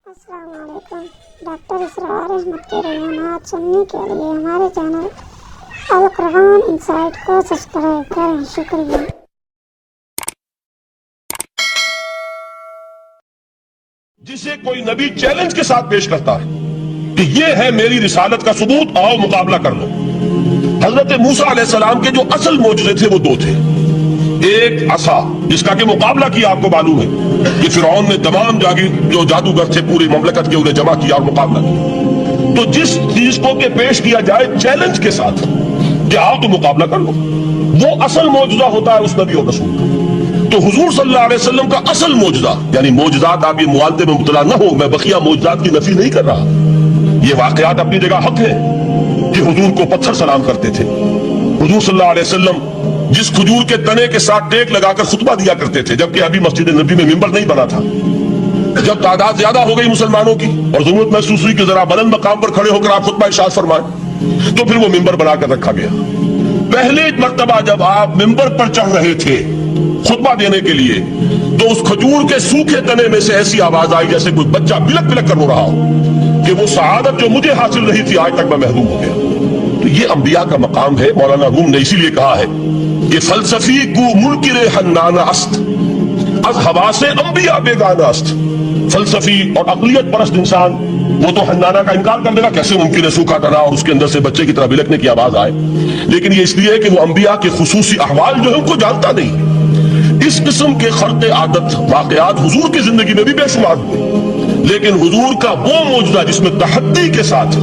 السلام علیکم۔ ڈاکٹر اسرار احمد کے بیانات سننے کے لیے ہمارے چینل القرآن انسائٹ کو سبسکرائب کریں، شکریہ۔ جسے کوئی نبی چیلنج کے ساتھ پیش کرتا ہے کہ یہ ہے میری رسالت کا ثبوت، آؤ مقابلہ کر لو۔ حضرت موسیٰ علیہ السلام کے جو اصل معجزے تھے وہ دو تھے، ایک عصا جس کا کہ مقابلہ کیا، آپ کو معلوم ہے کہ فرعون نے تمام جو جادوگر تھے پوری مملکت کے انہیں جمع کیا اور مقابلہ کیا۔ تو جس چیز کو کہ پیش کیا جائے چیلنج کے ساتھ کہ آؤ تو مقابلہ کر لو، وہ اصل معجزہ ہوتا ہے اس نبی اور رسول کا۔ تو حضور صلی اللہ علیہ وسلم کا اصل معجزہ، یعنی معجزات، آپ یہ موالتے میں مبتلا نہ ہو، میں بقیہ معجزات کی نفی نہیں کر رہا، یہ واقعات اپنی جگہ حق ہے کہ حضور کو پتھر سلام کرتے تھے۔ حضور صلی اللہ علیہ وسلم جس کھجور کے تنے کے ساتھ ٹیک لگا کر خطبہ دیا کرتے تھے، جبکہ ابھی مسجد نبی میں ممبر نہیں بنا تھا، جب تعداد زیادہ ہو گئی مسلمانوں کی اور ضرورت محسوس ہوئی کہ ذرا بلند مقام پر کھڑے ہو کر آپ خطبہ ارشاد فرمائیں، تو پھر وہ ممبر بنا کر رکھا گیا۔ پہلے مرتبہ جب آپ ممبر پر چڑھ رہے تھے خطبہ دینے کے لیے، تو اس کھجور کے سوکھے تنے میں سے ایسی آواز آئی جیسے کوئی بچہ بلک بلک کر رو رہا ہو کہ وہ سعادت جو مجھے حاصل رہی تھی آج تک میں محروم ہو گیا۔ تو یہ انبیاء کا مقام ہے۔ مولانا روم نے اسی لیے کہا ہے کہ فلسفی گو منکر حنانہ است، از حواس انبیاء بیگانہ است۔ فلسفی اور عقلیت پرست انسان وہ تو حنانہ کا انکار کر دے گا، کیسے ممکن ہے سوکھا تنا اور اس کے اندر سے بچے کی طرح بلکنے کی آواز آئے، لیکن یہ اس لیے کہ وہ انبیاء کے خصوصی احوال جو ہے ان کو جانتا نہیں۔ اس قسم کے خرق عادت واقعات حضور کی زندگی میں بھی بے شمار ہوئے، لیکن حضور کا وہ معجزہ جس میں تحدی کے ساتھ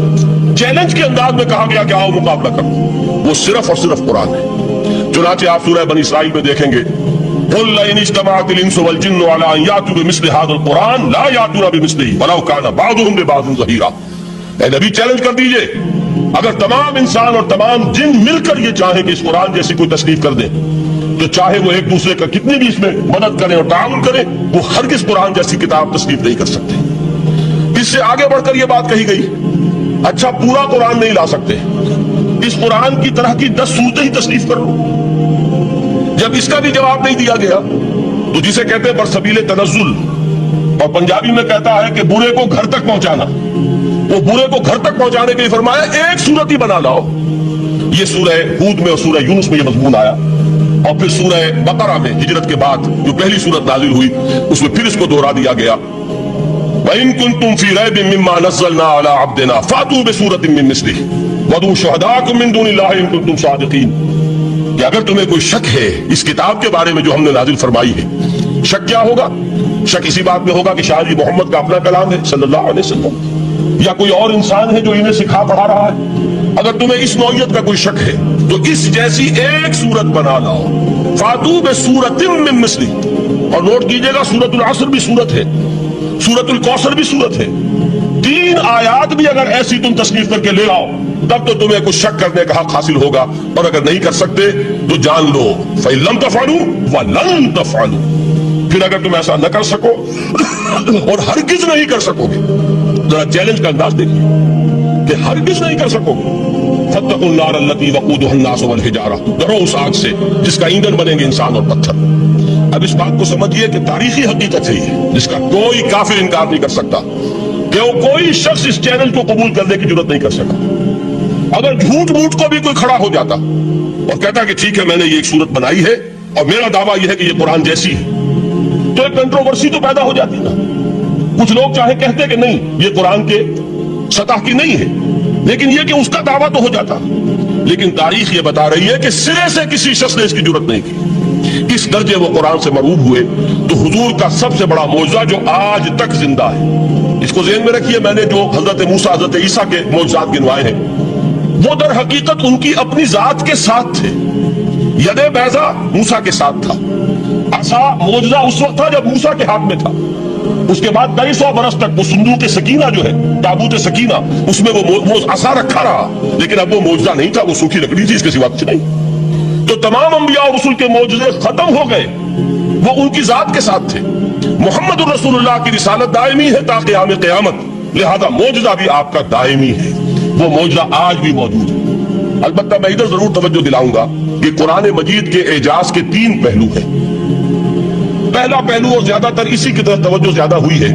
چیلنج کے انداز میں کہا گیا کہ آؤ مقابلہ کرو، وہ صرف اور صرف قرآن ہے۔ چنانچہ آپ سورہ بنی اسرائیل میں دیکھیں گے، قُلْ لَئِنِ اجْتَمَعَتِ الْإِنسُ وَالْجِنُّ عَلَىٰ أَن يَأْتُوا بِمِثْلِ هَٰذَا الْقُرْآنِ لَا يَأْتُونَ بِمِثْلِهِ وَلَوْ كَانَ بَعْضُهُمْ لِبَعْضٍ ظَهِيرًا۔ اے نبی چیلنج کر دیجئے، اگر تمام انسان اور تمام جن مل کر یہ چاہیں کہ اس قرآن جیسی کوئی تصنیف کر دیں، تو چاہے وہ ایک دوسرے کا کتنی بھی اس میں مدد کریں اور تعاون کریں، وہ ہرگز قرآن جیسی کتاب تصنیف نہیں کر سکتے۔ اس سے آگے بڑھ کر یہ بات کہی گئی، اچھا پورا قرآن نہیں لا سکتے، اس قرآن کی طرح کی 10 صورتیں ہی تصنیف کر لو۔ جب اس کا بھی جواب نہیں دیا گیا تو جسے کہتے ہیں برسبیل تنزل، اور پنجابی میں کہتا ہے کہ برے کو گھر تک پہنچانا، وہ برے کو گھر تک پہنچانے کے لیے فرمایا ایک صورت ہی بنا لاؤ۔ یہ سورہ ہود میں اور سورہ یونس میں یہ مضمون آیا، اور پھر سورہ بقرہ میں ہجرت کے بعد جو پہلی سورت نازل ہوئی اس میں پھر اس کو دوہرا دیا گیا، وَإِن كُنتُمْ فِي رَيْبٍ مِّمَّا نَزَّلْنَا عَلَىٰ عَبْدِنَا فَأْتُوا بِسُورَةٍ مِّن مِّثْلِهِ وَادْعُوا شُهَدَاءَكُم مِّن دُونِ اللَّهِ إِن كُنتُمْ صَادِقِينَ۔ کہ اگر تمہیں کوئی شک ہے اس کتاب کے بارے میں جو ہم نے نازل فرمائی ہے، شک کیا ہوگا؟ شک اسی بات میں ہوگا کہ شاید یہ محمد کا اپنا کلام ہے صلی اللہ علیہ وسلم، یا کوئی اور انسان ہے جو انہیں سکھا پڑھا رہا ہے۔ اگر تمہیں اس نوعیت کا کوئی شک ہے تو اس جیسی ایک سورت بنا لاؤ، فَأْتُوا بِسُورَةٍ مِّن مِّثْلِهِ۔ اور نوٹ کیجئے گا سورۃ العصر بھی سورت ہے، سورۃ الکوثر بھی سورت ہے، 3 آیات بھی اگر ایسی تم تصنیف کر کے لے آؤ تب تو تمہیں کچھ شک کرنے کا حق حاصل ہوگا، اور اگر نہیں کر سکتے تو جان لو فَإِن لَمْ تَفْعَلُوا وَلَن تَفْعَلُوا۔ پھر اگر تم ایسا نہ کر سکو اور ہرگز نہیں کر سکو گے، ذرا چیلنج کا انداز دیکھیے کہ ہرگز نہیں کر سکو گے، فَاتَّقُوا النَّارَ الَّتِي وَقُودُهَا النَّاسُ وَالْحِجَارَةُ، ڈرو اس آگ سے جس کا ایندھن بنیں گے انسان اور پتھر۔ اب اس بات کو سمجھیے کہ تاریخی حقیقت ہے یہ، جس کا کوئی کافر انکار نہیں کر سکتا، کہ وہ کوئی شخص اس چیلنج کو قبول کرنے کی جرات نہیں کر سکا۔ اگر جھوٹ موٹ کو بھی کوئی کھڑا ہو جاتا اور کہتا کہ ٹھیک ہے میں نے یہ ایک صورت بنائی ہے اور میرا دعویٰ یہ ہے کہ یہ قرآن جیسی ہے، تو ایک کنٹروورسی تو پیدا ہو جاتی نا۔ کچھ لوگ چاہے کہتے کہ نہیں یہ قرآن کے سطح کی نہیں ہے، لیکن یہ کہ اس کا دعویٰ تو ہو جاتا۔ لیکن تاریخ یہ بتا رہی ہے کہ سرے سے کسی شخص نے اس کی جرات نہیں کی۔ اس درجے وہ قرآن سے مرعوب ہوئے تو حضور کا سب سے بڑا معجزہ جو آج تک زندہ ہے، اس کو ذہن میں رکھیے، میں نے جو حضرت موسیٰ حضرت عیسیٰ کے معجزات گنوائے ہیں وہ در حقیقت ان کی اپنی ذات کے ساتھ تھے۔ ید بیضا موسیٰ کے ساتھ تھا، عصا معجزہ اس وقت تھا جب موسیٰ کے ہاتھ میں تھا، اس کے بعد 250 برس تک وہ صندوق سکینہ جو ہے، تابوت سکینہ، اس میں وہ عصا رکھا رہا، لیکن اب وہ معجزہ نہیں تھا، وہ سوکھی لکڑی تھی، اس کے سوا کچھ نہیں۔ تو تمام انبیاء اور رسول کے معجزے ختم ہو گئے، وہ ان کی ذات کے ساتھ تھے۔ محمد الرسول اللہ کی رسالت دائمی ہے تا قیام قیامت، لہذا معجزہ بھی آپ کا دائمی ہے، وہ معجزہ آج بھی موجود ہے۔ البتہ میں ادھر ضرور توجہ دلاؤں گا کہ قرآن مجید کے اعجاز کے 3 پہلو ہیں۔ پہلا پہلو اور زیادہ تر اسی کی طرف توجہ زیادہ ہوئی ہے،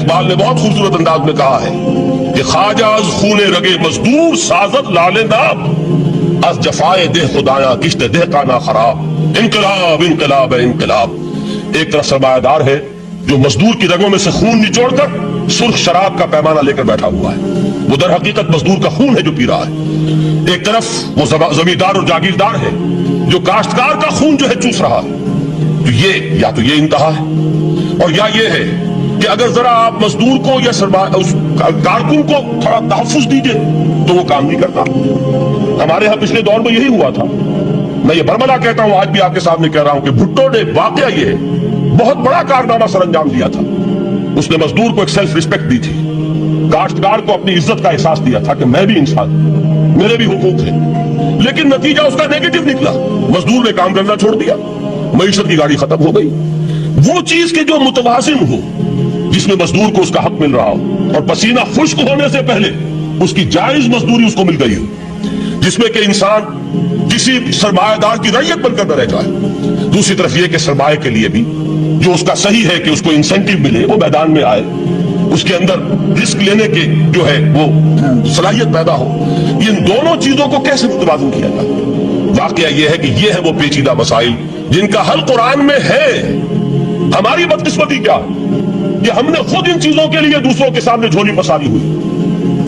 اقبال نے بہت خوبصورت انداز میں کہا ہے کہ خواجہ از خونے رگے مزدور سازت لال ناب از جفائے دہ خدایا کشت دہ کا نا خراب. انقلاب انقلاب انقلاب. ایک طرف سرمایہ دار ہے جو مزدور کی رگوں میں سے خون نچوڑ کر سرخ شراب کا پیمانہ لے کر بیٹھا ہوا ہے. وہ در حقیقت مزدور کا خون ہے جو پی رہا ہے. ایک طرف وہ زمیندار اور جاگیردار ہے جو کاشتکار کا خون جو ہے چوس رہا ہے. تو یہ یا تو یہ انتہا ہے اور یا یہ ہے کہ اگر ذرا آپ مزدور کو یا اس کارکن کو تھوڑا تحفظ دیجئے تو وہ کام نہیں کرتا. ہمارے ہاں پچھلے دور میں یہی ہوا تھا. میں یہ برملا کہتا ہوں, آج بھی آپ کے سامنے کہہ رہا ہوں کہ بھٹو نے واقعہ یہ ہے بہت بڑا کارنامہ سر انجام دیا تھا. اس نے مزدور کو ایک سیلف ریسپیکٹ دی تھی, کاشتکار کو اپنی عزت کا احساس دیا تھا کہ میں بھی انسان ہوں, میرے بھی حقوق ہیں. لیکن نتیجہ اس کا نیگیٹو نکلا. مزدور نے کام کرنا چھوڑ دیا, معیشت کی گاڑی ختم ہو گئی. وہ چیز کے جو متوازن ہو, جس میں مزدور کو اس کا حق مل رہا ہو اور پسینہ خشک ہونے سے پہلے اس کی جائز مزدوری اس کو مل گئی ہو, جس میں کہ انسان کسی سرمایہ دار کی رعیت بن کر نہ رہ جائے. دوسری طرف یہ کہ سرمایہ کے لیے بھی جو اس کا صحیح ہے کہ اس کو انسینٹیو ملے, وہ میدان میں آئے, اس کے اندر رسک لینے کے جو ہے وہ صلاحیت پیدا ہو. ان دونوں چیزوں کو کیسے متوازن کیا جائے؟ واقعہ یہ ہے کہ یہ ہے وہ پیچیدہ مسائل جن کا حل قرآن میں ہے. ہماری بدقسمتی کیا ہے کہ ہم نے خود ان چیزوں کے لیے دوسروں کے سامنے جھولی پساری ہوئی.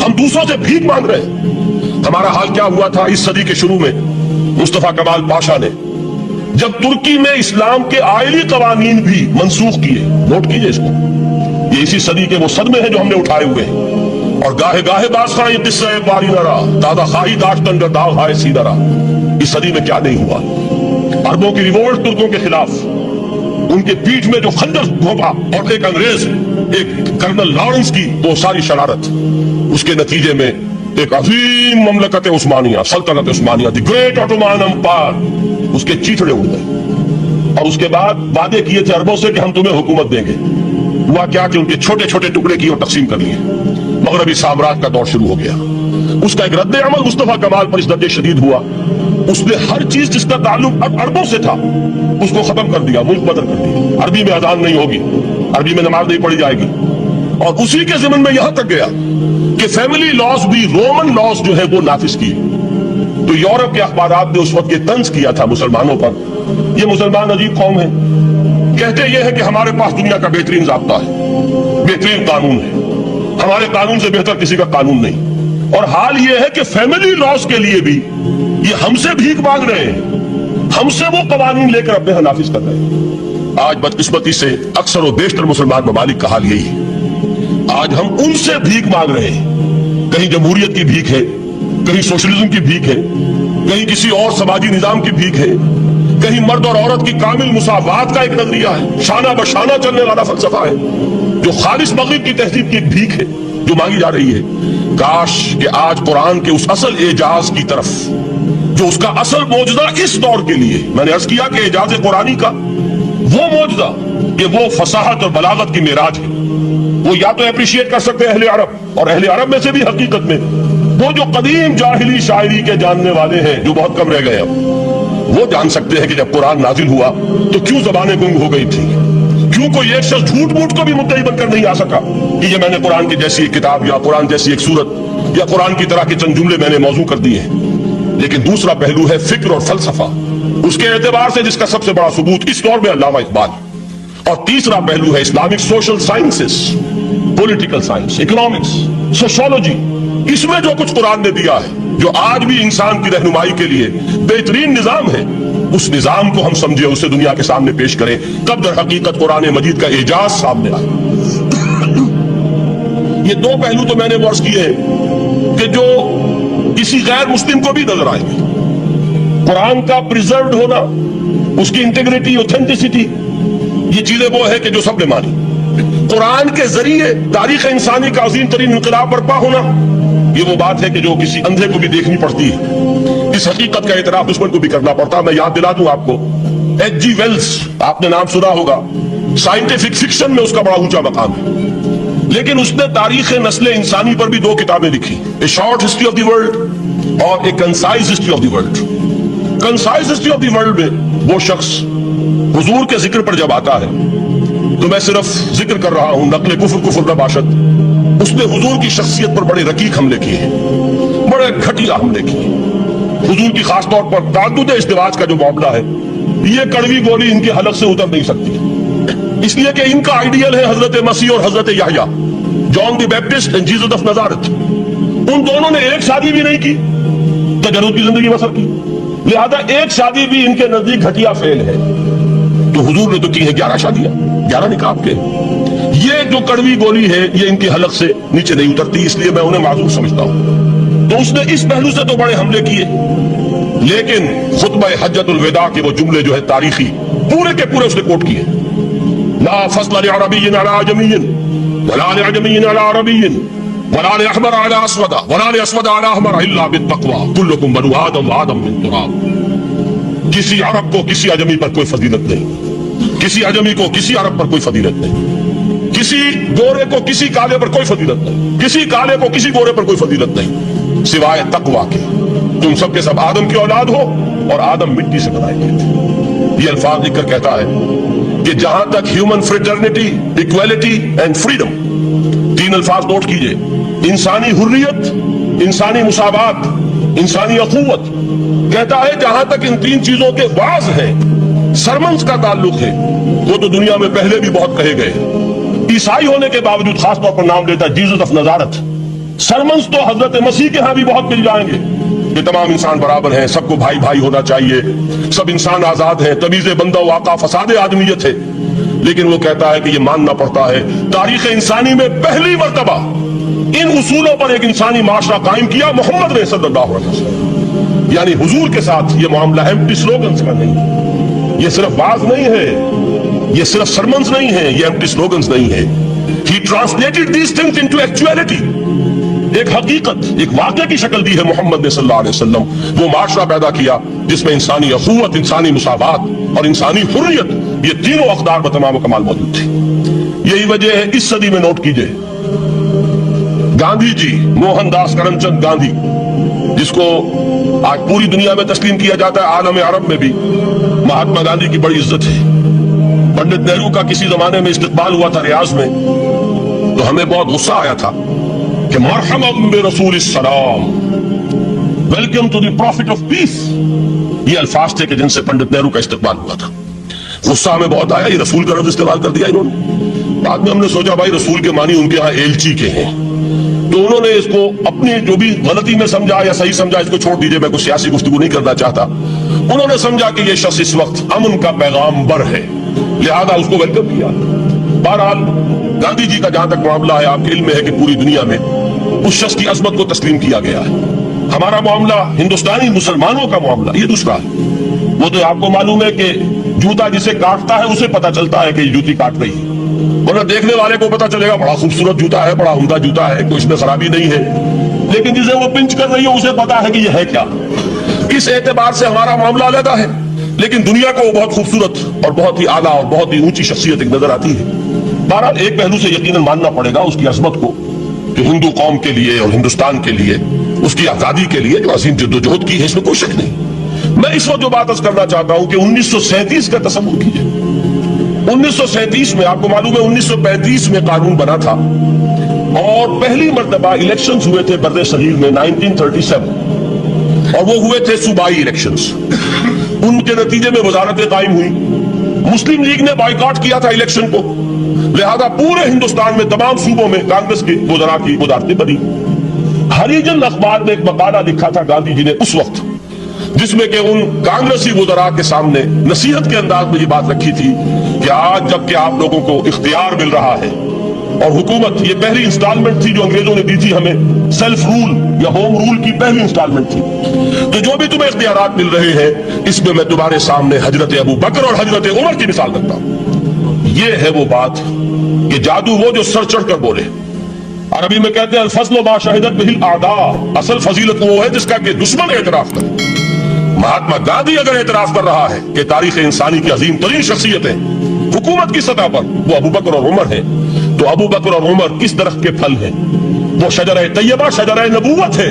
ہم دوسروں سے بھیک مانگ رہے ہیں. ہمارا حال کیا ہوا تھا اس صدی کے شروع میں مصطفیٰ کمال پاشا نے, جب ترکی میں اسلام کے آئلی قوانین بھی منسوخ کیے. نوٹ کیجئے اس کو, یہ اسی صدی کے وہ صدمے ہیں جو ہم نے اٹھائے ہوئے ہیں. اور گاہے گاہے باز خواہ یہ قصہ باری نہ رہا, دادا خواہی داشتن کا داغ ہائے سیدھا رہا. اس صدی میں کیا نہیں ہوا. عربوں کی ریوولٹ ترکوں کے خلاف, ان کے پیٹھ میں جو خنجر گھونپا اور ایک انگریز, ایک کرنل لارنس کی وہ ساری شرارت, اس کے نتیجے میں ایک عظیم مملکت عثمانیہ, سلطنت عثمانیہ, دی گریٹ آٹومان امپائر, اس کے چیتڑے اڑ گئے. اور اس کے بعد وعدے کیے تھے عربوں سے کہ ہم تمہیں حکومت دیں گے. ہوا کیا کہ ان کے چھوٹے چھوٹے ٹکڑے کیے اور تقسیم کر لیے. مغربی سامراج کا دور شروع ہو گیا. اس کا ایک رد عمل مصطفیٰ کمال پر اس درجے شدید ہوا, اس نے ہر چیز جس کا تعلق عربوں سے تھا اس کو ختم کر دیا, ملک بدر کر دیا. عربی میں اذان نہیں ہوگی, عربی میں نماز نہیں پڑھی جائے گی. اور اسی کے ضمن میں یہاں تک گیا کہ فیملی لاز بھی, رومن لاز جو ہے وہ نافذ کیے. تو یورپ کے اخبارات نے اس وقت یہ طنز کیا تھا مسلمانوں پر, یہ مسلمان عجیب قوم ہے, کہتے یہ ہے کہ ہمارے پاس دنیا کا بہترین ضابطہ ہے, بہترین قانون ہے, ہمارے قانون سے بہتر کسی کا قانون نہیں. اور حال یہ ہے کہ فیملی لاز کے لیے بھی یہ ہم سے بھیک مانگ رہے ہیں, ہم سے وہ قوانین لے کر اپنے نافذ کر رہے ہیں. آج بدقسمتی سے اکثر و بیشتر مسلمان ممالک کا حال یہی ہے. آج ہم ان سے بھیک مانگ رہے ہیں. کہیں جمہوریت کی بھیک ہے, کہیں سوشلزم کی بھیک ہے, کہیں کسی اور سماجی نظام کی بھیک ہے, کہیں مرد اور عورت کی کامل مساوات کا ایک نظریہ ہے, شانہ بشانہ چلنے والا فلسفہ ہے, جو خالص مغرب کی تہذیب کی ایک بھیک ہے جو مانگی جا رہی ہے. کاش کہ آج قرآن کے اس اصل اعجاز کی طرف, جو اس کا اصل معجزہ اس دور کے لیے, میں نے عرض کیا کہ اعجاز قرآنی کا وہ معجزہ کہ وہ فصاحت اور بلاغت کی معراج ہے, وہ یا تو اپریشیٹ کر سکتے اہل عرب, اور اہل عرب میں سے بھی حقیقت میں وہ جو قدیم جاہلی شاعری کے جاننے والے ہیں جو بہت کم رہ گئے, اب وہ جان سکتے ہیں کہ جب قرآن نازل ہوا تو کیوں زبانیں گنگ ہو گئی تھی, کیوں کوئی ایک شخص جھوٹ موٹ کو بھی مدعی بن کر نہیں آ سکا کہ یہ میں نے قرآن کی جیسی ایک کتاب یا قرآن جیسی ایک سورت یا قرآن کی طرح کے چند جملے میں نے موضوع کر دیے ہیں. لیکن دوسرا پہلو ہے فکر اور فلسفہ, اس کے اعتبار سے جس کا سب سے بڑا ثبوت اس دور میں علامہ اقبال, اور تیسرا پہلو ہے Islamic social sciences, political science, economics, sociology. اس میں جو کچھ قرآن نے دیا ہے جو آج بھی انسان کی رہنمائی کے لیے بہترین نظام ہے, اس نظام کو ہم سمجھے, اسے دنیا کے سامنے پیش کریں, تب در حقیقت قرآن مجید کا اعجاز سامنے آئے. یہ دو پہلو تو میں نے عرض کیے ہیں کہ جو کسی غیر مسلم کو بھی نظر آئیں گے. قرآن کا پریزروڈ ہونا, اس کی انٹیگریٹی, اوتھینٹسٹی, یہ چیزیں وہ ہے کہ جو سب نے مانی. قرآن کے ذریعے تاریخ انسانی کا عظیم ترین انقلاب برپا ہونا, یہ وہ بات ہے کہ جو کسی اندھے کو بھی دیکھنی پڑتی ہے. اس حقیقت کا اعتراف دشمن کو بھی کرنا پڑتا. میں یاد دلا دوں آپ کو, ایچ جی ویلز, آپ نے نام سنا ہوگا, سائنٹیفک فکشن میں اس کا بڑا اونچا مقام ہے, لیکن اس نے تاریخ نسل انسانی پر بھی دو کتابیں لکھی, a short history of the world اور a concise history of the world. Concise history of the world میں وہ شخص حضور کے ذکر پر جب آتا ہے تو میں صرف ذکر کر رہا ہوں، نقل کفر نباشد، اس نے حضور کی شخصیت پر بڑے رقیق حملے کیے ہیں، بڑے گھٹیا حملے کیے ہیں۔ حضور کی خاص طور پر تعدد ازدواج کا جو معاملہ ہے، یہ کڑوی گولی ان کے حلق سے اتر نہیں سکتی، اس لیے کہ ان کا آئیڈیل ہے حضرت مسیح اور حضرت یحییٰ، جان دی بیپٹسٹ اینڈ جیسس آف نزارت۔ ان دونوں نے ایک شادی بھی نہیں کی، تجرد کی زندگی بسر کی، لہذا ایک شادی بھی ان کے نزدیک گھٹیا فعل ہے۔ تو حضور نے تو کی ہے 11 شادیاں، 11 نکاح کے۔ یہ جو کڑوی گولی ہے یہ ان کے حلق سے نیچے نہیں اترتی، اس لیے میں انہیں معذور سمجھتا ہوں۔ تو اس نے اس پہلو سے تو بڑے حملے کیے، لیکن خطبہ حجۃ الوداع کے وہ جملے جو ہے تاریخی، پورے کے پورے اس نے کوٹ کیے۔ لا فصل لعربی علی عجمی ولا لعجمی علی عربی ولا لأحمر علی اسود ولا لأسود علی احمر الا بالتقوى کلکم بنو آدم وآدم من تراب۔ کسی عرب کو کسی عجمی پر کوئی فضیلت نہیں، کسی عجمی کو کسی عرب پر کوئی فضیلت نہیں، کسی گورے کو کسی کالے پر کوئی فضیلت نہیں، کسی کالے کو کسی گورے پر کوئی فضیلت نہیں سوائے تقویٰ کے۔ تم سب کے سب آدم کی اولاد ہو اور آدم مٹی سے بنائے گئے تھے۔ یہ الفاظ لکھ کر کہتا ہے کہ جہاں تک human fraternity, equality and freedom, تین الفاظ نوٹ کیجئے، انسانی حریت، انسانی مساوات، انسانی اخوت، کہتا ہے جہاں تک ان تین چیزوں کے بعض ہیں، سرمنز کا تعلق ہے، وہ تو دنیا میں پہلے بھی بہت کہے گئے۔ عیسائی ہونے کے باوجود خاص طور پر نام لیتا ہے جیسس آف نزارت۔ سرمنز تو حضرت مسیح کے ہاں بھی بہت مل جائیں گے کہ تمام انسان برابر ہیں، سب کو بھائی بھائی ہونا چاہیے، سب انسان آزاد ہیں، تمیز بندہ و آقا فساد آدمیت ہے۔ لیکن وہ کہتا ہے کہ یہ ماننا پڑتا ہے تاریخ انسانی میں پہلی مرتبہ ان اصولوں پر ایک انسانی معاشرہ قائم کیا محمد نے صلی اللہ علیہ وسلم۔ یعنی حضور کے ساتھ یہ معاملہ ایمپٹی سلوگنز کا نہیں ہے، یہ صرف باز نہیں ہے، یہ صرف سرمنز نہیں ہے، یہ ایمپٹی سلوگنز نہیں ہے۔ He translated these things into actuality۔ ایک حقیقت، ایک واقعہ کی شکل دی ہے محمد نے صلی اللہ علیہ وسلم۔ وہ معاشرہ پیدا کیا جس میں انسانی اخوت، انسانی مساوات اور انسانی حریت، یہ تینوں اقدار بتمام و کمال موجود تھی۔ یہی وجہ ہے اس صدی میں نوٹ کیجئے، گاندھی جی، موہن داس کرم چند گاندھی، جس کو آج پوری دنیا میں تسلیم کیا جاتا ہے، عالم عرب میں بھی مہاتما گاندھی کی بڑی عزت ہے۔ پنڈت نہرو کا کسی زمانے میں استقبال ہوا تھا ریاض میں، تو ہمیں بہت غصہ آیا تھا کہ مرحبا برسول السلام، welcome to the prophet of peace, یہ الفاظ تھے کہ جن سے پنڈت نہرو کا استقبال ہوا تھا۔ غصہ ہمیں بہت آیا، یہ رسول کا لفظ استعمال کر دیا انہوں نے۔ بعد میں ہم نے سوچا بھائی رسول کے معنی ان کے ہاں ایلچی کے ہیں، تو انہوں نے اس کو اپنی جو بھی غلطی میں سمجھا یا صحیح سمجھا، اس کو چھوڑ دیجئے، میں کوئی سیاسی گفتگو نہیں کرنا چاہتا۔ انہوں نے سمجھا کہ یہ شخص اس وقت امن کا پیغام بر ہے، لہذا اس کو ویلکم کیا۔ بہرحال گاندھی جی کا جہاں تک معاملہ ہے، آپ کے علم میں ہے کہ پوری دنیا میں اس شخص کی عظمت کو تسلیم کیا گیا ہے۔ ہمارا معاملہ ہندوستانی مسلمانوں کا معاملہ یہ دوسرا ہے۔ وہ تو آپ کو معلوم ہے کہ جوتا جسے کاٹتا ہے اسے پتا چلتا ہے کہ یہ جوتی کاٹ رہی ہے، ورنہ دیکھنے والے کو پتا چلے گا بڑا خوبصورت جوتا ہے، بڑا عمدہ جوتا ہے، کوئی اس میں خرابی نہیں ہے، لیکن جسے وہ پنچ کر رہی ہے اسے پتا ہے کہ یہ ہے کیا۔ اس اعتبار سے ہمارا معاملہ علیحدہ ہے، لیکن دنیا کو وہ بہت خوبصورت اور بہت ہی اعلیٰ اور بہت ہی اونچی شخصیت ایک نظر آتی ہے۔ بہرحال ایک پہلو سے یقیناً ماننا پڑے گا اس کی عظمت کو، کہ ہندو قوم کے لیے اور ہندوستان کے لیے، اس کی آزادی کے لیے جو عظیم جدوجہد کی ہے، اس میں کوئی شک نہیں۔ میں اس وقت جو بات عرض کرنا چاہتا ہوں کہ 1937 کا تصور کیجئے۔ 1937 میں آپ کو معلوم ہے 1935 میں قانون بنا تھا، اور پہلی مرتبہ الیکشنز ہوئے تھے بر صغیر میں 1937، اور وہ ہوئے تھے صوبائی الیکشنز۔ ان کے نتیجے میں وزارتیں قائم ہوئی، مسلم لیگ نے بائیکاٹ کیا تھا الیکشن کو، لہذا پورے ہندوستان میں تمام صوبوں میں کانگریس کے وزراء کی وزارتیں بنی۔ ہریجن اخبار میں ایک مقالہ لکھا تھا گاندھی جی نے اس وقت، جس میں کہ ان کانگریسی وزراء کے سامنے نصیحت کے انداز میں یہ بات رکھی تھی کہ آج جب کہ آپ لوگوں کو اختیار مل رہا ہے، اور حکومت، یہ پہلی انسٹالمنٹ تھی جو انگریزوں نے دی تھی ہمیں، سیلف رول یا ہوم رول کی پہلی انسٹالمنٹ تھی، تو جو بھی تمہیں اختیارات مل رہے ہیں اس میں تمہارے سامنے حضرت ابو بکر اور حضرت عمر کی مثال رکھتا ہوں۔ یہ ہے وہ بات کہ جادو وہ جو سر چڑھ کر بولے۔ عربی میں کہتے ہیں الفضل ما شہدت بہ الاعداء، اصل فضیلت وہ ہے جس کا کہ دشمن اعتراف کرے۔ مہاتما گاندھی اگر اعتراف کر رہا ہے کہ تاریخ انسانی کی عظیم ترین شخصیتیں حکومت کی سطح پر وہ ابو بکر اور عمر ہیں، تو ابو بکر اور عمر کس درخت کے پھل ہیں؟ وہ شجرہ طیبہ، شجرہ نبوت ہے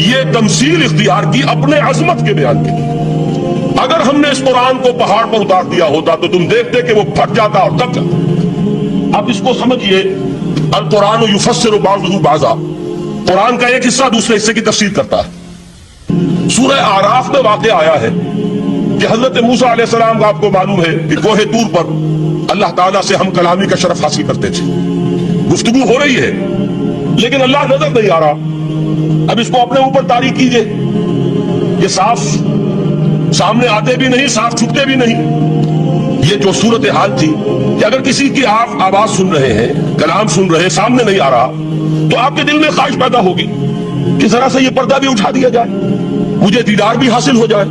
یہ تمثیل اختیار کی اپنے عظمت کے بیان کے لیے۔ اگر ہم نے اس قرآن کو پہاڑ پر اتار دیا ہوتا تو تم دیکھتے کہ وہ پھٹ جاتا اور دب جاتا۔ اب اس کو سمجھیے، القرآن یفسر بعضہ بعضا، قرآن کا ایک حصہ دوسرے حصے کی تفسیر کرتا ہے۔ سورہ اعراف میں واقع آیا ہے کہ حضرت موسیٰ علیہ السلام کا آپ کو معلوم ہے کہ کوہ طور پر اللہ تعالیٰ سے ہم کلامی کا شرف حاصل کرتے تھے، گفتگو ہو رہی ہے لیکن اللہ نظر نہیں آ رہا۔ اب اس کو اپنے اوپر طاری کیجئے، یہ صاف سامنے آتے بھی نہیں، صاف چھپتے بھی نہیں۔ یہ جو صورتحال تھی کہ اگر کسی کی آپ آواز سن رہے ہیں، کلام سن رہے ہیں، سامنے نہیں آ رہا تو آپ کے دل میں خواہش پیدا ہوگی کہ ذرا سے یہ پردہ بھی اٹھا دیا جائے، مجھے دیدار بھی حاصل ہو جائے۔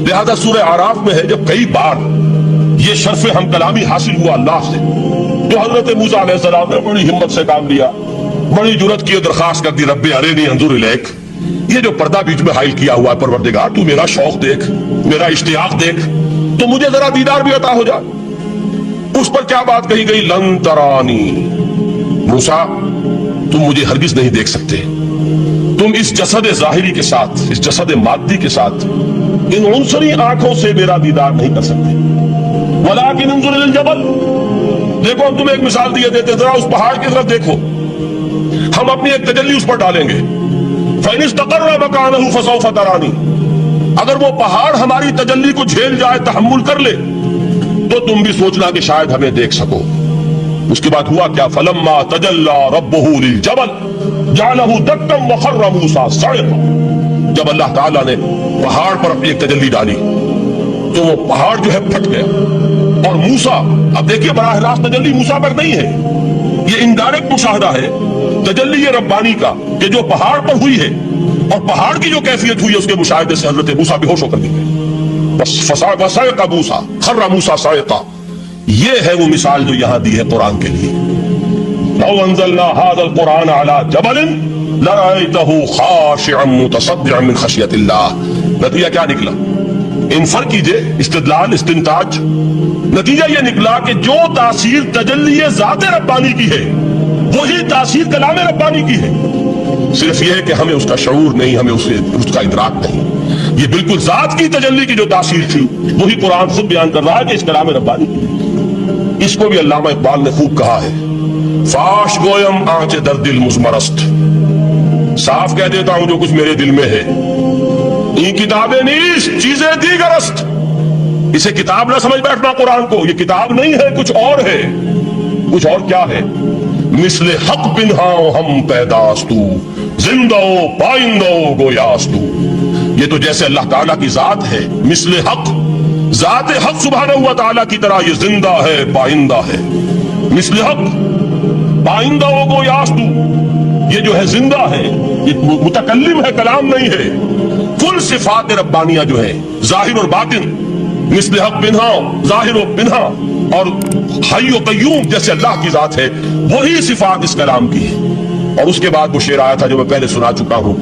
لہذا سورہ اعراف میں ہے جب کئی بار یہ شرف ہم کلامی حاصل ہوا اللہ سے، تو حضرت موسیٰ علیہ السلام نے بڑی ہمت سے کام لیا، بڑی جرأت کی، درخواست کر دی، رب ارنی انظر الیک، یہ جو پردہ بیچ میں حائل کیا ہوا ہے پروردگار، تو میرا شوق دیکھ، میرا اشتیاق دیکھ، تو مجھے ذرا دیدار بھی عطا ہو جائے۔ اس پر کیا بات کہی گئی؟ لن ترانی، موسیٰ تم مجھے ہرگز نہیں دیکھ سکتے، تم اس جسد ظاہری کے ساتھ، اس جسد مادی کے ساتھ، ان عنصری آنکھوں سے میرا دیدار نہیں کر سکتے۔ ولیکن انظر الی الجبل، دیکھو ہم تمہیں ایک مثال دیے دیتے، ذرا اس پہاڑ کی طرف دیکھو، ہم اپنی ایک تجلی اس پر ڈالیں گے۔ فَإِنِ اسْتَقَرَّ مَكَانَهُ فَسَوْفَ تَرَانِي، اگر وہ پہاڑ ہماری تجلی کو جھیل جائے، تحمل کر لے، تو تم بھی سوچنا کہ شاید ہمیں دیکھ سکو۔ اس کے بعد ہوا کیا؟ فَلَمَّا تَجَلَّى رَبُّهُ لِلْجَبَلِ جَعَلَهُ دَكًّا وَخَرَّ مُوسَىٰ صَعِقًا، جب اللہ تعالیٰ نے پہاڑ پر اپنی ایک تجلی ڈالی تو وہ پہاڑ جو ہے پھٹ گیا، اور موسیٰ، اب دیکھیے براہ راست تجلی موسیٰ پر نہیں ہے، یہ انڈائریکٹ مشاہدہ ہے تجلی ربانی کا کہ جو پہاڑ پر ہوئی ہے، اور پہاڑ کی جو کیفیت ہوئی ہے اس کے مشاہدے سے حضرت موسیٰ بے ہوش ہو کر دی گئی۔ وَصَعِقَ مُوسَىٰ خَرَّ مُوسَىٰ صَعِقًا، یہ ہے وہ مثال جو یہاں دی ہے قرآن کے لیے۔ لَوْ أَنزَلْنَا هَذَا الْقُرْآنَ عَلَىٰ جَبَلٍ لَرَأَيْتَهُ خَاشِعًا مُتَصَدِّعًا مِنْ خَشْيَةِ اللَّهِ، نتیجہ کیا نکلا؟ انفر کیجئے، استدلال، استنتاج، نتیجہ یہ نکلا کہ جو تاثیر تجلی ذات ربانی کی ہے وہی تاثیر کلام ربانی کی ہے، صرف یہ ہے کہ ہمیں اس کا شعور نہیں، ہمیں اس کا ادراک نہیں۔ یہ بالکل ذات کی تجلی کی جو تاثیر تھی وہی قرآن خود بیان کر رہا ہے کہ اس کلام ربانی کی۔ اس کو بھی علامہ اقبال نے خوب کہا ہے، فاش گویم آنچ در دل مزمرست، صاف کہہ دیتا ہوں جو کچھ میرے دل میں ہے، این کتابیں نیست چیزیں دیگرست، اسے کتاب نہ سمجھ بیٹھنا قرآن کو، یہ کتاب نہیں ہے، کچھ اور ہے۔ کچھ اور کیا ہے؟ مثل حق پنہاں ہم پیداستو، زندہ پائندہ گویاستو، یہ تو جیسے اللہ تعالیٰ کی ذات ہے، مثل حق، ذات حق سبحانہ و تعالیٰ کی طرح یہ زندہ ہے، پائندہ ہے، مثل حق پائندہ گویاستو، یہ جو ہے زندہ ہے، یہ متکلم ہے، کلام نہیں ہے۔ کل صفات ربانیہ جو ہے ظاہر اور باطن، مثل حق پنہا، ظاہر و پنہا، اور حی و قیوم جیسے اللہ کی ذات ہے، وہی صفات اس کلام کی ہے۔ اور اس کے بعد وہ شعر آیا تھا جو میں پہلے سنا چکا ہوں،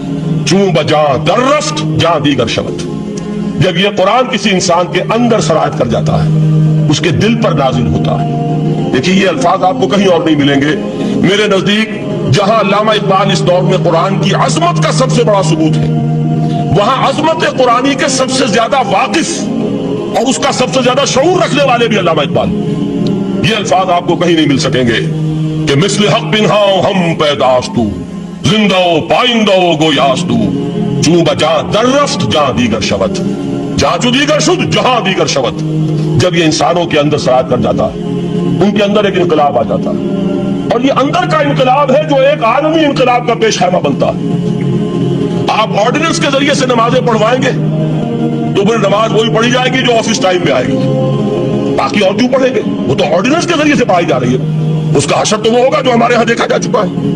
چوں بجاں در رفت جاں دیگر شبت، جب یہ قرآن کسی انسان کے اندر سرایت کر جاتا ہے، اس کے دل پر نازل ہوتا ہے۔ دیکھیے یہ الفاظ آپ کو کہیں اور نہیں ملیں گے۔ میرے نزدیک جہاں علامہ اقبال اس دور میں قرآن کی عظمت کا سب سے بڑا ثبوت ہے، وہاں عظمت قرآنی کے سب سے زیادہ واقف اور اس کا سب سے زیادہ شعور رکھنے والے بھی علامہ اقبال۔ یہ الفاظ آپ کو کہیں نہیں مل سکیں گے کہ مثل حق پنہاں ہم پیداستو، زندہ پائندہ گویاستو، چوں بجاں در رفت جہاں دیگر شبت، جہاں جو دیگر شد جہاں دیگر شبت۔ جب یہ انسانوں کے اندر سرایت کر جاتا ہے، ان کے اندر ایک انقلاب آ جاتا ہے، اور یہ اندر کا انقلاب ہے جو ایک عالمی انقلاب کا پیش خیمہ بنتا ہے۔ آپ آرڈیننس کے ذریعے سے نمازیں پڑھوائیں گے تو پھر نماز وہی پڑھی جائے گی جو آفس ٹائم میں آئے گی، باقی اور کیوں پڑھیں گے؟ وہ تو آرڈیننس کے ذریعے سے پڑھائی جا رہی ہے، اس کا حشر تو وہ ہوگا جو ہمارے ہاں دیکھا جا چکا ہے۔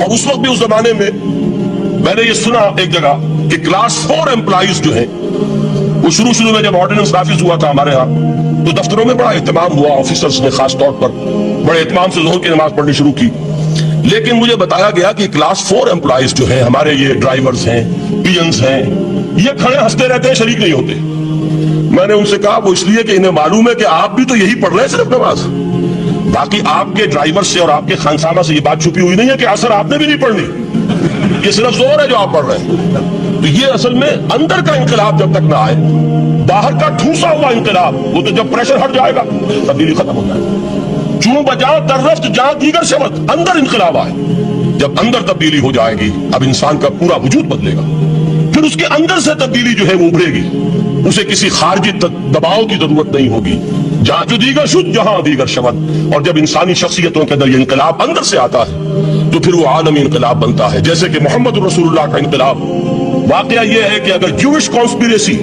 اور اس وقت بھی اس زمانے میں نے یہ سنا ایک جگہ کہ کلاس 4 امپلائیز جو ہیں، وہ شروع میں جب آرڈیننس نافذ ہوا تھا ہمارے ہاں تو دفتروں میں بڑا اہتمام ہوا، آفیسرز نے خاص طور پر بڑے اہتمام سے ظہر کی نماز پڑھنی شروع کی۔ لیکن مجھے بتایا گیا کہ کلاس 4 امپلائیز جو ہیں ہمارے، یہ ڈرائیورز ہیں، پینز ہیں، یہ کھڑے ہنستے رہتے ہیں، شریک نہیں ہوتے۔ میں نے ان سے کہا وہ اس لیے کہ انہیں معلوم ہے کہ آپ بھی تو یہی پڑھ رہے ہیں صرف نماز، باقی آپ کے ڈرائیور سے اور آپ کے خانسامہ سے یہ بات چھپی ہوئی نہیں ہے کہ اثر آپ نے بھی نہیں پڑھنی، یہ صرف زور ہے جو آپ پڑھ رہے ہیں۔ تو یہ اصل میں اندر کا انقلاب جب تک نہ آئے، باہر کا ٹھوسا ہوا انقلاب، وہ تو جب پریشر ہٹ جائے گا تبدیلی ختم ہو جائے گا۔ چوں بجاں در رفت جہاں دیگر شبت، اندر انقلاب آئے، جب اندر تبدیلی ہو جائے گی اب انسان کا پورا وجود بدلے گا، پھر اس کے اندر سے تبدیلی جو ہے وہ ابھرے گی، اسے کسی خارجی دباؤ کی ضرورت نہیں ہوگی۔ جہاں جو دیگر شد جہاں دیگر شبت، اور جب انسانی شخصیتوں کے اندر یہ انقلاب اندر سے آتا ہے تو پھر وہ عالمی انقلاب بنتا ہے، جیسے کہ محمد رسول اللہ کا انقلاب۔ واقعہ یہ ہے کہ اگر جوش کانسپیریسی،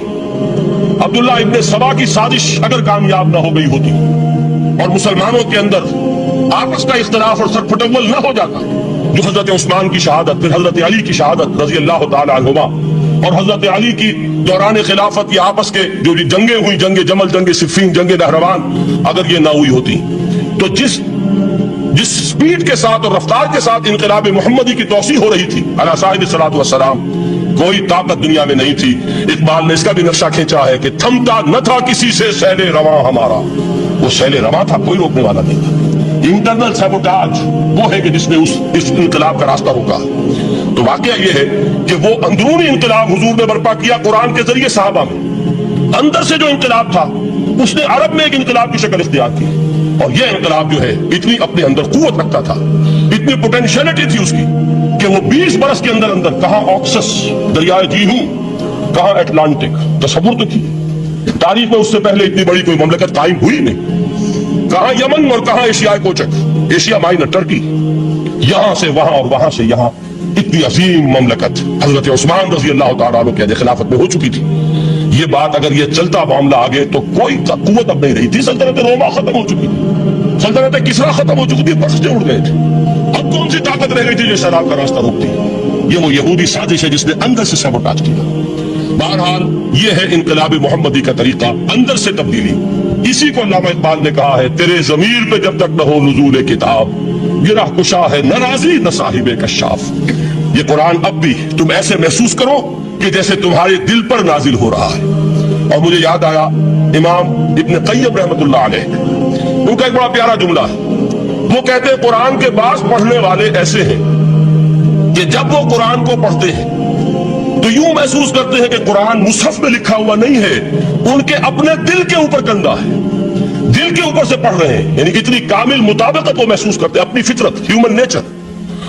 عبداللہ ابن سبا کی سازش اگر کامیاب نہ ہو گئی ہوتی اور مسلمانوں کے اندر آپس کا اختلاف اور سرپھٹول نہ ہو جاتا، جو حضرت عثمان کی شہادت، پھر حضرت علی کی شہادت رضی اللہ تعالی عنہما، اور حضرت علی کی دوران خلافت کی آپس کے جو جنگیں ہوئی، جنگ جمل، جنگ صفین، جنگ نہروان، اگر یہ نہ ہوئی ہوتی تو جس سپیڈ کے ساتھ اور رفتار کے ساتھ انقلاب محمدی کی توسیع ہو رہی تھی علی صاحب الصلوۃ والسلام، کوئی طاقت دنیا میں نہیں تھی۔ اقبال نے اس کا بھی نقشہ کھینچا ہے کہ تھمتا نہ تھا کسی سے سیل رواں ہمارا، وہ سیل رواں تھا، کوئی روکنے والا نہیں تھا۔ انٹرنل سیبوٹاج وہ ہے کہ جس نے اس انقلاب کا راستہ روکا۔ تو واقعہ یہ ہے کہ وہ اندرونی انقلاب حضور نے برپا کیا قرآن کے ذریعے صحابہ میں، اندر سے جو انقلاب تھا اس نے عرب میں ایک انقلاب کی شکل اختیار کی، اور یہ انقلاب جو ہے اتنی اپنے اندر قوت رکھتا تھا، اتنی پوٹینشیلٹی تھی اس کی کہ وہ 20 برس کے اندر اندر کہاں آکسس دریائے جیہوں، کہاں اٹلانٹک، تصور تو کی تاریخ میں اس سے پہلے اتنی بڑی کوئی مملکت قائم ہوئی نہیں، کہاں یمن اور کہاں ایشیائے کوچک، ایشیا مائنر ٹرکی، یہاں سے وہاں اور وہاں سے یہاں، اتنی عظیم مملکت حضرت عثمان رضی اللہ تعالیٰ عنہ کے خلافت میں ہو چکی تھی۔ یہ بات اگر یہ چلتا معاملہ آگے تو کوئی قوت اب نہیں رہی تھی، سلطنت روما ختم ہو چکی، سلطنت کسرا ختم ہو چکی تھی، پرچے اڑ گئے تھے، اب کون سی طاقت رہ گئی تھی جو سیلاب کا راستہ روکتی؟ یہ وہ یہودی سازش ہے جس نے اندر سے سیبوٹاج کیا۔ بہرحال یہ ہے انقلاب محمدی کا طریقہ، اندر سے تبدیلی۔ اسی کو علامہ اقبال نے کہا ہے، تیرے ضمیر پہ جب تک نہ ہو نزول کتاب، گرہ کشا ہے نہ راضی نہ صاحب کشاف۔ یہ قرآن اب بھی تم ایسے محسوس کرو کہ جیسے تمہارے دل پر نازل ہو رہا ہے۔ اور مجھے یاد آیا امام ابن قیم رحمۃ اللہ علیہ، ان کا ایک بڑا پیارا جملہ ہے، وہ کہتے ہیں قرآن کے بعض پڑھنے والے ایسے ہیں کہ جب وہ قرآن کو پڑھتے ہیں تو یوں محسوس کرتے ہیں کہ قرآن مصحف میں لکھا ہوا نہیں ہے، ان کے اپنے دل کے اوپر کندہ ہے، دل کے اوپر سے پڑھ رہے ہیں، یعنی اتنی کامل مطابقت وہ محسوس کرتے ہیں، اپنی فطرت، ہیومن نیچر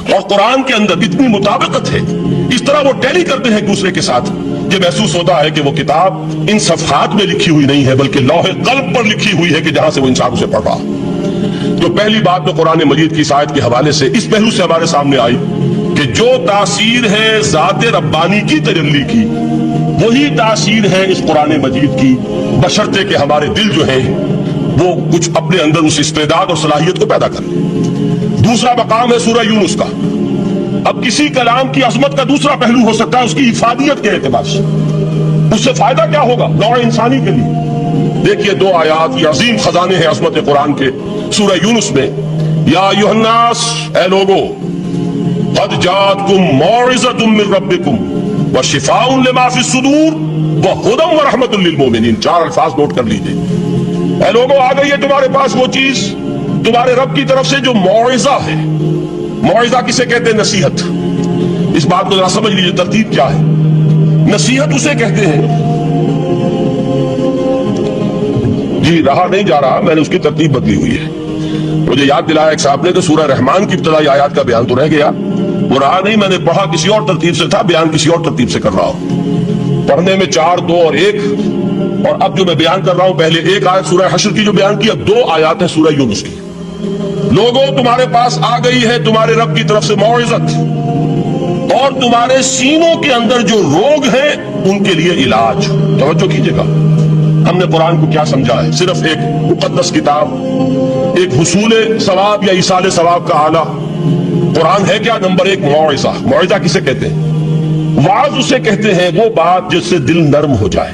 اور قرآن کے اندر اتنی مطابقت ہے، اس طرح وہ ٹیلی کرتے ہیں ایک دوسرے کے ساتھ، یہ محسوس ہوتا ہے کہ وہ کتاب ان صفحات میں لکھی ہوئی نہیں ہے بلکہ لوح قلب پر لکھی ہوئی ہے کہ جہاں سے وہ انسان اسے پڑھ رہا۔ تو پہلی بات تو قرآن مجید کی آیت کے حوالے سے اس پہلو سے ہمارے سامنے آئی کہ جو تاثیر ہے ذات ربانی کی تجلی کی، وہی تاثیر ہے اس قرآن مجید کی، بشرطے کہ ہمارے دل جو ہیں وہ کچھ اپنے اندر اس استعداد اور صلاحیت کو پیدا کر لیں۔ دوسرا مقام ہے سورہ یونس کا۔ اب کسی کلام کی عظمت کا دوسرا پہلو ہو سکتا ہے اس کی افادیت کے اعتبار سے، اس سے فائدہ کیا ہوگا نوع انسانی کے لیے۔ دیکھیے دو آیات، یہ عظیم خزانے ہیں عظمت قرآن کے، سورہ یونس میں، یا ایھا الناس، اے لوگو، قد جاءتکم موعظۃ من ربکم وشفاء لما فی الصدور وہدی ورحمۃ للمؤمنین۔ 4 الفاظ نوٹ کر لیجئے، اے لوگو آ گئی ہے تمہارے پاس وہ چیز تمہارے رب کی طرف سے جو موعظہ ہے۔ موعظہ کسے کہتے ہیں؟ نصیحت۔ اس بات کو ذرا سمجھ لیجئے ترتیب کیا ہے۔ نصیحت اسے کہتے ہیں، جی رہا نہیں جا رہا، میں نے اس کی ترتیب بدلی ہوئی ہے۔ مجھے یاد دلایا ایک صاحب نے کہ سورہ رحمان کی ابتدائی آیات کا بیان تو رہ گیا، وہ رہا نہیں، میں نے پڑھا کسی اور ترتیب سے تھا، بیان کسی اور ترتیب سے کر رہا ہوں۔ پڑھنے میں 4، 2 اور 1، اور اب جو میں بیان کر رہا ہوں پہلے 1 آیت سورہ حشر کی جو بیان کی، اب 2 آیات ہیں سورہ یونس کی۔ لوگوں تمہارے پاس آ گئی ہے تمہارے رب کی طرف سے موعظت، اور تمہارے سینوں کے اندر جو روگ ہیں ان کے لیے علاج۔ توجہ کیجئے گا، ہم نے قرآن کو کیا سمجھا ہے؟ صرف ایک مقدس کتاب، ایک حصول ثواب یا ایصال ثواب کا آلہ۔ قرآن ہے کیا؟ نمبر 1 موعظہ۔ موعظہ کسے کہتے ہیں؟ وعظ اسے کہتے ہیں وہ بات جس سے دل نرم ہو جائے،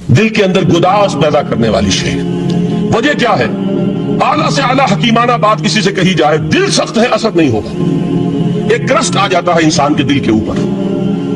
دل کے اندر گداز پیدا کرنے والی شے۔ وجہ کیا ہے؟ اعلیٰ سے اعلیٰ حکیمانہ بات کسی سے کہی جائے، دل سخت ہے، اثر نہیں ہوگا، ایک کرسٹ آ جاتا ہے انسان کے دل کے اوپر،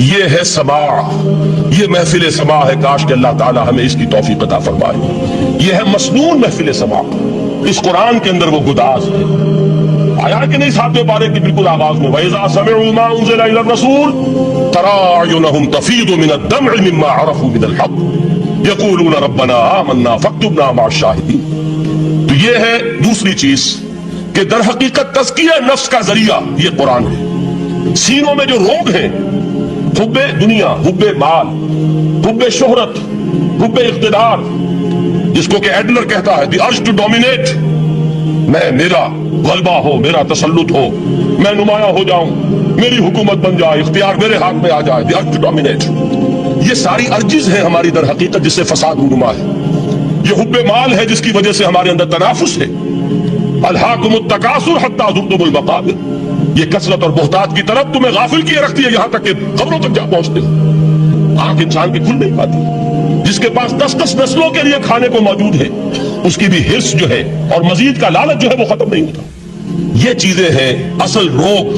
یہ ہے سما، یہ محفل سما ہے، کاش کہ اللہ تعالی ہمیں اس کی توفیق عطا فرمائے۔ یہ ہے مسنون محفل سما، اس قرآن کے اندر وہ گداز ہے۔ آیا کہ نہیں 7ویں پارے کی بالکل آغاز میں وَإِذَا سَمِعُوا مَا أُنزِلَ إِلَى الرَّسُولِ تَرَىٰ أَعْيُنَهُمْ تَفِيضُ مِنَ الدَّمْعِ مِمَّا عَرَفُوا مِنَ الْحَقِّ يَقُولُونَ رَبَّنَا آمَنَّا فَاكْتُبْنَا مَعَ الشَّاهِدِينَ۔ تو یہ ہے دوسری چیز کہ در حقیقت تزکیہ نفس کا ذریعہ یہ قرآن ہے۔ سینوں میں جو روگ ہیں، حب دنیا، حب مال، حب شہرت، حب اقتدار، جس کو کہ ایڈلر کہتا ہے دی ارج ٹو ڈومینیٹ، میں میرا غلبہ ہو، میرا تسلط ہو، میں نمایاں ہو جاؤں، میری حکومت بن جائے، اختیار میرے ہاتھ میں آ جائے، دی ارج ٹو ڈومینیٹ۔ یہ ساری ارجز ہیں ہماری در حقیقت جس سے فساد رونما ہے۔ یہ حب مال ہے جس کی وجہ سے ہمارے اندر تنافس ہے۔ الہاکم التکاثر حتی زرتم المقابر، یہ کثرت اور بہتات کی طرف تمہیں غافل کیے رکھتی ہے یہاں تک کہ قبروں تک جا پہنچتے ہو۔ آنکھ انسان کی کھل نہیں پاتی۔ جس کے پاس 10 نسلوں کے لیے کھانے کو موجود ہے، اس کی بھی حرص جو ہے اور مزید کا لالچ جو ہے وہ ختم نہیں ہوتا۔ یہ چیزیں ہیں اصل روگ،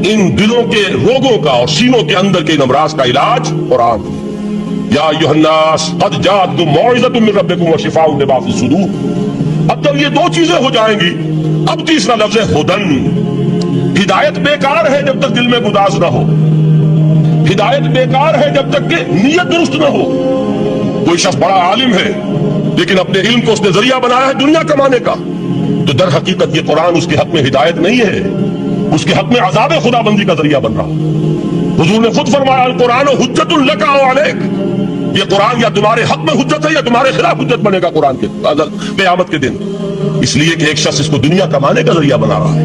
ان دلوں کے روگوں کا اور سینوں کے اندر کے امراض کا علاج قرآن۔ یا ایھا الناس قد جاءتکم موعظۃ من ربکم وشفاء لما فی الصدور۔ اب جب یہ دو چیزیں ہو جائیں گی، اب تیسرا لفظ ہے ہدن۔ ہدایت بیکار ہے جب تک دل میں گداز نہ ہو، ہدایت بیکار ہے جب تک کہ نیت درست نہ ہو۔ کوئی شخص بڑا عالم ہے لیکن اپنے علم کو اس نے ذریعہ بنایا ہے دنیا کمانے کا، تو در حقیقت یہ قرآن اس کے حق میں ہدایت نہیں ہے، اس کے حق میں عذاب خدا بندی کا ذریعہ بن رہا۔ حضور نے خود فرمایا القرآن حجت لک او علیک، یہ قرآن یا تمہارے حق میں حجت ہے یا تمہارے خلاف حجت بنے گا قرآن کے قیامت کے دن۔ اس لیے کہ ایک شخص اس کو دنیا کمانے کا ذریعہ بنا رہا ہے،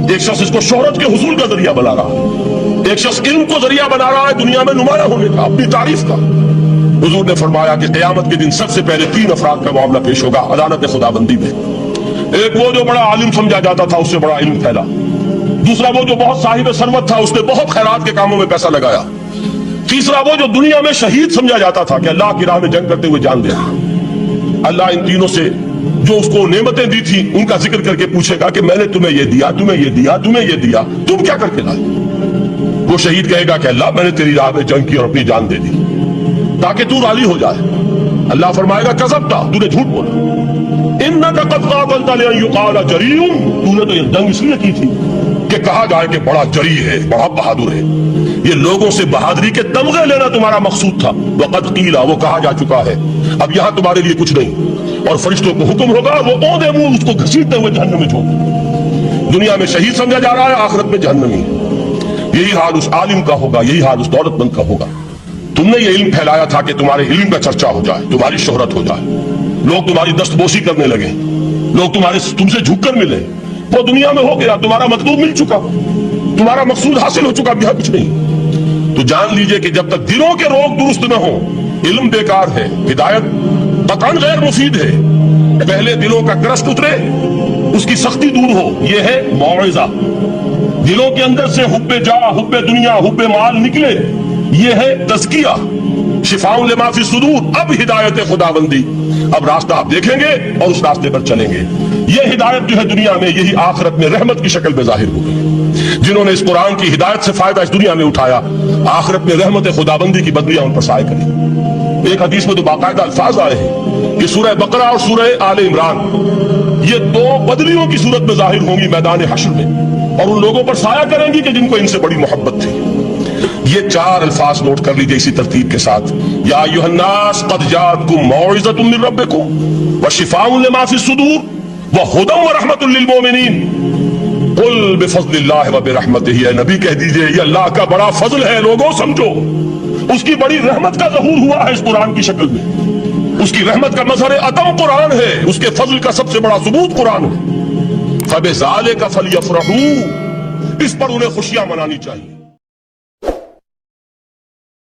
ایک شخص اس کو شہرت کے حصول کا ذریعہ بنا رہا ہے، ایک شخص علم کو ذریعہ بنا رہا ہے دنیا میں نمایاں ہونے کا، اپنی تعریف کا۔ حضور نے فرمایا کہ قیامت کے دن سب سے پہلے 3 افراد کا معاملہ پیش ہوگا عدالت خدا بندی میں۔ ایک وہ جو بڑا عالم سمجھا جاتا تھا، اس سے بڑا علم پھیلا۔ دوسرا وہ جو بہت صاحب ثروت تھا، اس نے بہت خیرات کے کاموں میں پیسہ لگایا۔ تیسرا وہ جو دنیا میں شہید سمجھا جاتا تھا کہ اللہ کی راہ میں جنگ کرتے ہوئے جان دیا۔ اللہ ان تینوں سے جو اس کو نعمتیں دی تھی ان کا ذکر کر کے پوچھے گا کہ میں نے تمہیں یہ دیا، تمہیں یہ دیا، تمہیں یہ دیا، تم کیا کر کے لائے؟ وہ شہید کہے گا کہ اللہ میں نے تیری راہ میں جنگ کی اور اپنی جان دے دی تاکہ تو راضی ہو جائے۔ اللہ فرمائے گا کذبتا، تو نے جھوٹ بولا، انک قد قاتلت لان یقال جریء، تو نے تو یہ جنگ اس لیے کی تھی کہ کہا جائے کہ بڑا جری ہے، بڑا بہادر ہے۔ یہ لوگوں سے بہادری کے تمغے لینا تمہارا مقصود تھا۔ وقد قیل، وہ کہا جا چکا ہے، اب یہاں تمہارے لیے کچھ نہیں۔ اور فرشتوں کو حکم ہوگا، وہ اوندے منہ اس کو گھسیٹتے ہوئے جہنم میں چھوڑ۔ دنیا میں شہید سمجھا جا رہا ہے، آخرت میں جہنمی۔ یہی حال اس عالم کا ہوگا، یہی حال اس دولت مند کا ہوگا۔ تم نے یہ علم پھیلایا تھا کہ تمہارے علم کا چرچا ہو جائے، تمہاری شہرت ہو جائے، لوگ تمہاری دستبوسی کرنے لگے، لوگ تم سے جھک کر ملے۔ وہ دنیا میں ہو گیا، تمہارا مطلوب مل چکا، تمہارا مقصود حاصل ہو چکا، اب یہاں کچھ نہیں۔ تو جان لیجئے کہ جب تک دلوں کے روگ درست نہ ہو، علم بیکار ہے، ہدایت قطعاً غیر مفید ہے۔ پہلے دلوں کا کرشٹ اترے، اس کی سختی دور ہو، یہ ہے موعظہ۔ دلوں کے اندر سے حب جاہ، حب دنیا، حب مال نکلے، یہ ہے تزکیہ۔ شفاء لما فی الصدور، اب ہدایت خداوندی، اب راستہ آپ دیکھیں گے اور اس راستے پر چلیں گے۔ یہ ہدایت جو ہے دنیا میں، یہی آخرت میں رحمت کی شکل میں ظاہر ہوگی۔ جنہوں نے اس قرآن کی ہدایت سے فائدہ اس دنیا میں اٹھایا، آخرت میں رحمت خداوندی کی بدلیاں ان پر سائے کریں۔ ایک حدیث میں تو باقاعدہ الفاظ آئے ہیں کہ سورہ بقرہ اور سورہ آل عمران یہ 2 بدلیوں کی صورت میں ظاہر ہوں گی میدان حشر میں، اور ان لوگوں پر سایہ کریں گی کہ جن کو ان سے بڑی محبت تھی۔ یہ 4 الفاظ نوٹ کر لیجئے اسی ترتیب کے ساتھ۔ یا ایھا الناس قد جاءتکم موعظۃ من ربکم وشفاء لما فی الصدور وہدی ورحمۃ للمؤمنین قل بفضل اللہ وبرحمتہ، اے نبی کہہ دیجئے یہ اللہ کا بڑا فضل ہے، لوگوں سمجھو، اس کی بڑی رحمت کا ظہور ہوا ہے اس قرآن کی شکل میں۔ اس کی رحمت کا مظہر عدم قرآن ہے، اس کے فضل کا سب سے بڑا ثبوت قرآن ہے۔ فبذالک فلیفرحوا، اس پر انہیں خوشیاں منانی چاہیے۔